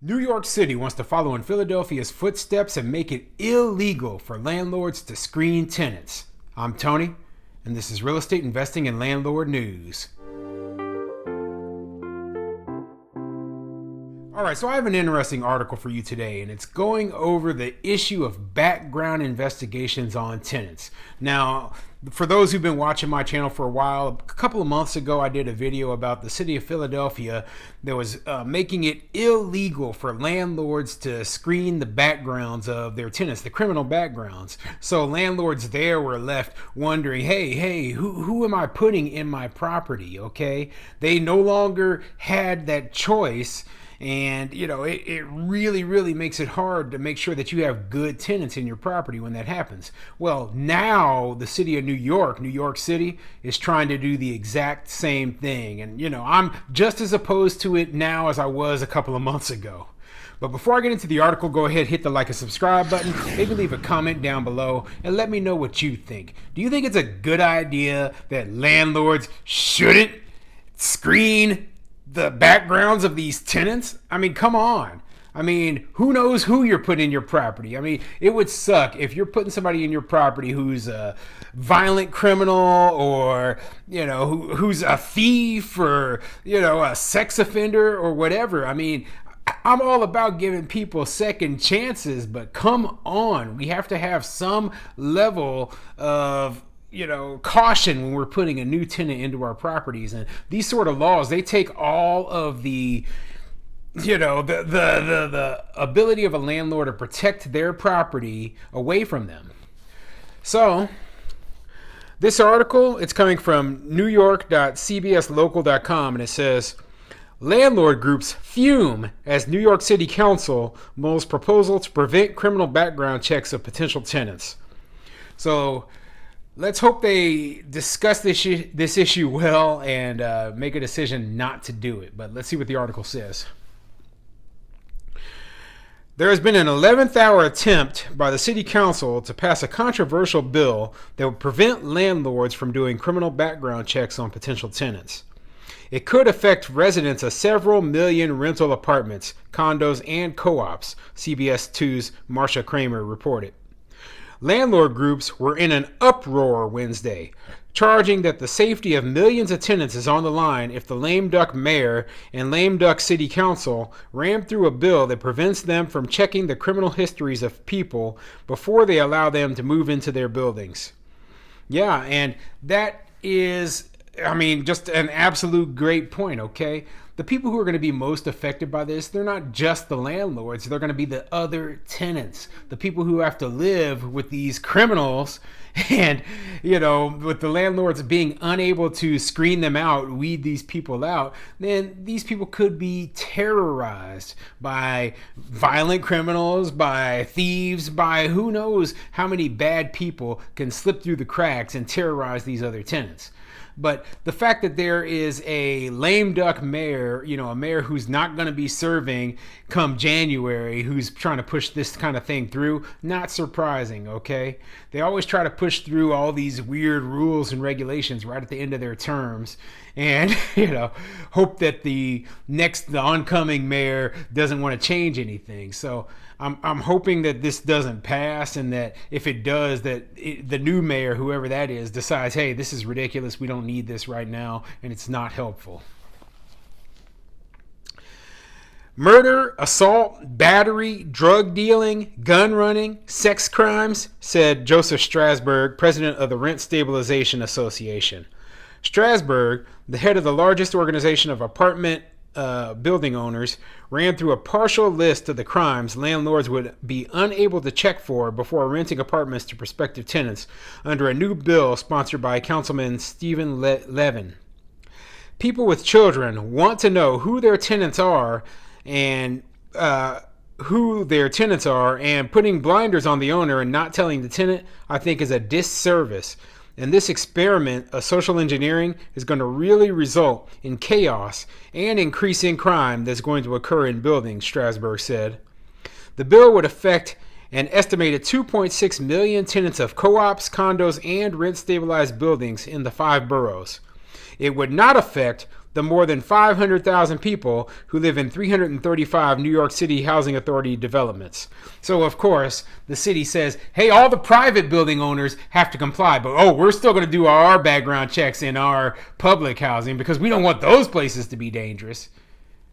New York City wants to follow in Philadelphia's footsteps and make it illegal for landlords to screen tenants. I'm Tony, and this is Real Estate Investing and Landlord News. All right, so I have an interesting article for you today, and it's going over the issue of background investigations on tenants. Now, for those who've been watching my channel for a while, a couple of months ago, I did a video about the city of Philadelphia that was making it illegal for landlords to screen the backgrounds of their tenants, the criminal backgrounds. So landlords there were left wondering, hey, who am I putting in my property, okay? They no longer had that choice. And, you know, it really makes it hard to make sure that you have good tenants in your property when that happens. Well, now the city of New York City, is trying to do the exact same thing. And, you know, I'm just as opposed to it now as I was a couple of months ago. But before I get into the article, go ahead, hit the like and subscribe button. Maybe leave a comment down below and let me know what you think. Do you think it's a good idea that landlords shouldn't screen the backgrounds of these tenants? I mean, come on. I mean, who knows who you're putting in your property? I mean, it would suck if you're putting somebody in your property who's a violent criminal or, you know, who's a thief or, you know, a sex offender or whatever. I mean, I'm all about giving people second chances, but come on. We have to have some level of caution when we're putting a new tenant into our properties. And these sort of laws, they take all of the the ability of a landlord to protect their property away from them. So this article, it's coming from newyork.cbslocal.com, and it says, landlord groups fume as New York City Council mulls proposal to prevent criminal background checks of potential tenants. So let's hope they discuss this issue well and make a decision not to do it. But let's see what the article says. There has been an 11th hour attempt by the City Council to pass a controversial bill that would prevent landlords from doing criminal background checks on potential tenants. It could affect residents of several million rental apartments, condos, and co-ops, CBS 2's Marsha Kramer reported. Landlord groups were in an uproar Wednesday, charging that the safety of millions of tenants is on the line if the lame duck mayor and lame duck city council ram through a bill that prevents them from checking the criminal histories of people before they allow them to move into their buildings. Yeah, and that is, just an absolute great point, okay? The people who are going to be most affected by this, they're not just the landlords. They're going to be the other tenants, the people who have to live with these criminals. And, with the landlords being unable to screen them out, weed these people out, then these people could be terrorized by violent criminals, by thieves, by who knows how many bad people can slip through the cracks and terrorize these other tenants. But the fact that there is a lame duck mayor, a mayor who's not going to be serving come January, who's trying to push this kind of thing through, not surprising, okay? They always try to push through all these weird rules and regulations right at the end of their terms and, hope that the oncoming mayor doesn't want to change anything. So I'm hoping that this doesn't pass, and that if it does, that the new mayor, whoever that is, decides, hey, this is ridiculous. We don't need this right now, and it's not helpful. Murder, assault, battery, drug dealing, gun running, sex crimes, said Joseph Strasburg, president of the Rent Stabilization Association. Strasburg, the head of the largest organization of apartment building owners, ran through a partial list of the crimes landlords would be unable to check for before renting apartments to prospective tenants under a new bill sponsored by Councilman Stephen Levin. People with children want to know who their tenants are, and putting blinders on the owner and not telling the tenant, I think, is a disservice. And this experiment of social engineering is going to really result in chaos and increasing crime that's going to occur in buildings, Strasburg said. The bill would affect an estimated 2.6 million tenants of co-ops, condos, and rent-stabilized buildings in the 5 boroughs. It would not affect the more than 500,000 people who live in 335 New York City Housing Authority developments. So, of course, the city says, hey, all the private building owners have to comply, but we're still going to do our background checks in our public housing because we don't want those places to be dangerous.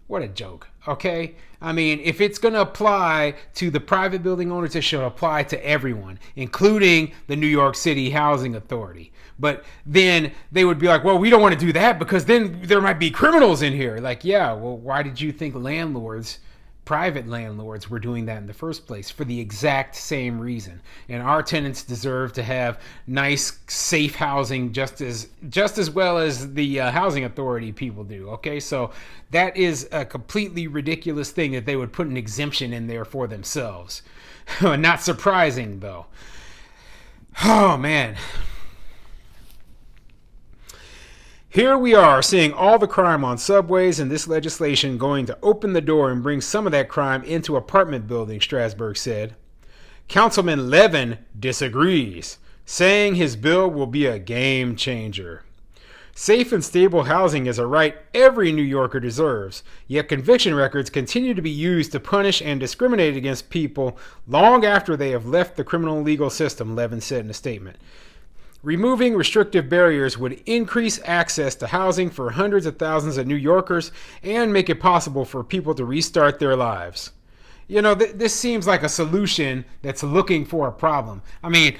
What a joke, okay? I mean, if it's going to apply to the private building owners, it should apply to everyone, including the New York City Housing Authority. But then they would be like, well, we don't want to do that because then there might be criminals in here. Like, yeah, well, why did you think landlords, private landlords, were doing that in the first place? For the exact same reason. And our tenants deserve to have nice, safe housing just as well as the housing authority people do. Okay, so that is a completely ridiculous thing that they would put an exemption in there for themselves. Not surprising, though. Oh, man. Here we are seeing all the crime on subways, and this legislation going to open the door and bring some of that crime into apartment buildings, Strasburg said. Councilman Levin disagrees, saying his bill will be a game changer. Safe and stable housing is a right every New Yorker deserves, yet conviction records continue to be used to punish and discriminate against people long after they have left the criminal legal system, Levin said in a statement. Removing restrictive barriers would increase access to housing for hundreds of thousands of New Yorkers and make it possible for people to restart their lives. You know, this seems like a solution that's looking for a problem. I mean,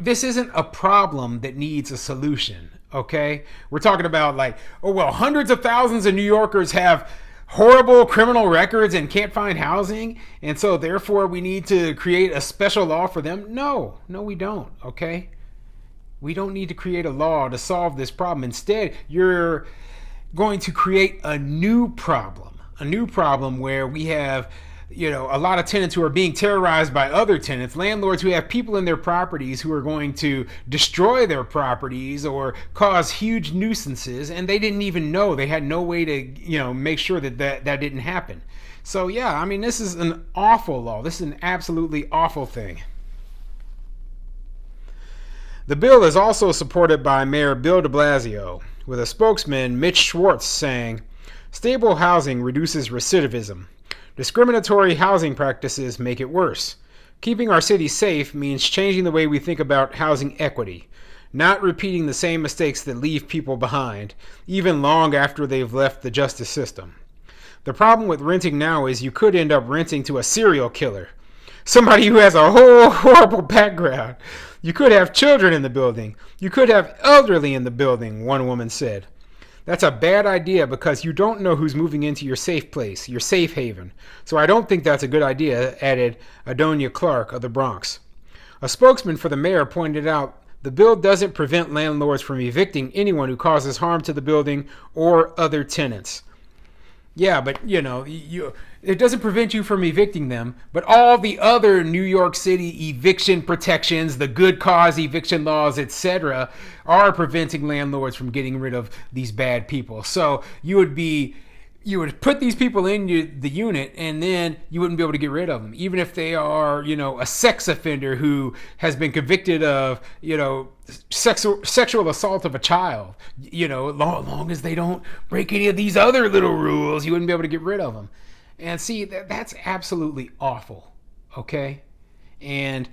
this isn't a problem that needs a solution, okay? We're talking about like, hundreds of thousands of New Yorkers have horrible criminal records and can't find housing, and so therefore we need to create a special law for them. No, we don't, okay? We don't need to create a law to solve this problem. Instead, you're going to create a new problem where we have, a lot of tenants who are being terrorized by other tenants, landlords who have people in their properties who are going to destroy their properties or cause huge nuisances, and they didn't even know. They had no way to, make sure that didn't happen. So, yeah, I mean, this is an awful law. This is an absolutely awful thing. The bill is also supported by Mayor Bill de Blasio, with a spokesman, Mitch Schwartz, saying, stable housing reduces recidivism. Discriminatory housing practices make it worse. Keeping our city safe means changing the way we think about housing equity, not repeating the same mistakes that leave people behind, even long after they've left the justice system. The problem with renting now is you could end up renting to a serial killer, somebody who has a whole horrible background. You could have children in the building. You could have elderly in the building, one woman said. That's a bad idea because you don't know who's moving into your safe place, your safe haven. So I don't think that's a good idea, added Adonia Clark of the Bronx. A spokesman for the mayor pointed out the bill doesn't prevent landlords from evicting anyone who causes harm to the building or other tenants. Yeah, but, it doesn't prevent you from evicting them, but all the other New York City eviction protections, the good cause eviction laws, etc., are preventing landlords from getting rid of these bad people. So you would put these people in the unit, and then you wouldn't be able to get rid of them, even if they are, a sex offender who has been convicted of, sexual assault of a child. Long as they don't break any of these other little rules, you wouldn't be able to get rid of them. And see, that's absolutely awful, okay? And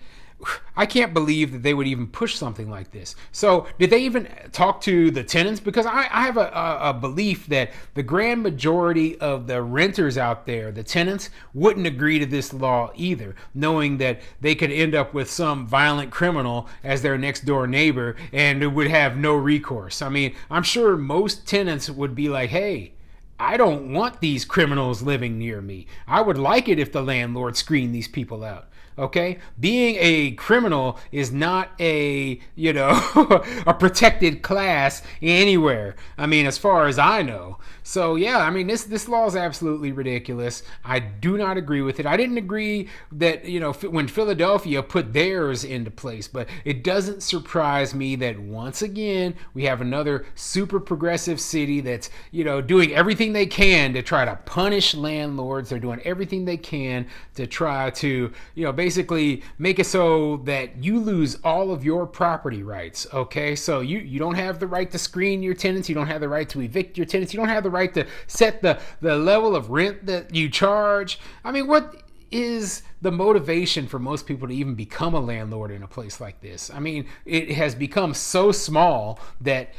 I can't believe that they would even push something like this. So did they even talk to the tenants? Because I have a belief that the grand majority of the renters out there, the tenants, wouldn't agree to this law either, knowing that they could end up with some violent criminal as their next door neighbor and would have no recourse. I mean, I'm sure most tenants would be like, hey, I don't want these criminals living near me. I would like it if the landlord screened these people out. Okay, being a criminal is not a a protected class anywhere. I mean, as far as I know. So yeah, I mean, this law is absolutely ridiculous. I do not agree with it. I didn't agree that when Philadelphia put theirs into place, but it doesn't surprise me that once again we have another super progressive city that's doing everything they can to try to punish landlords. They're doing everything they can to try to basically basically make it so that you lose all of your property rights. Okay, so you don't have the right to screen your tenants, you don't have the right to evict your tenants, you don't have the right to set the level of rent that you charge. I mean, what is the motivation for most people to even become a landlord in a place like this? I mean, it has become so small that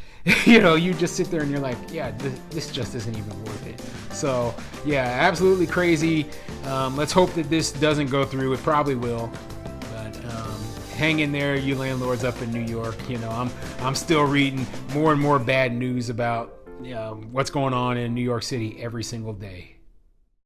you just sit there and you're like, yeah, this just isn't even worth it. So yeah, absolutely crazy. Let's hope that this doesn't go through. It probably will, but hang in there, you landlords up in New York. I'm still reading more and more bad news about what's going on in New York City every single day.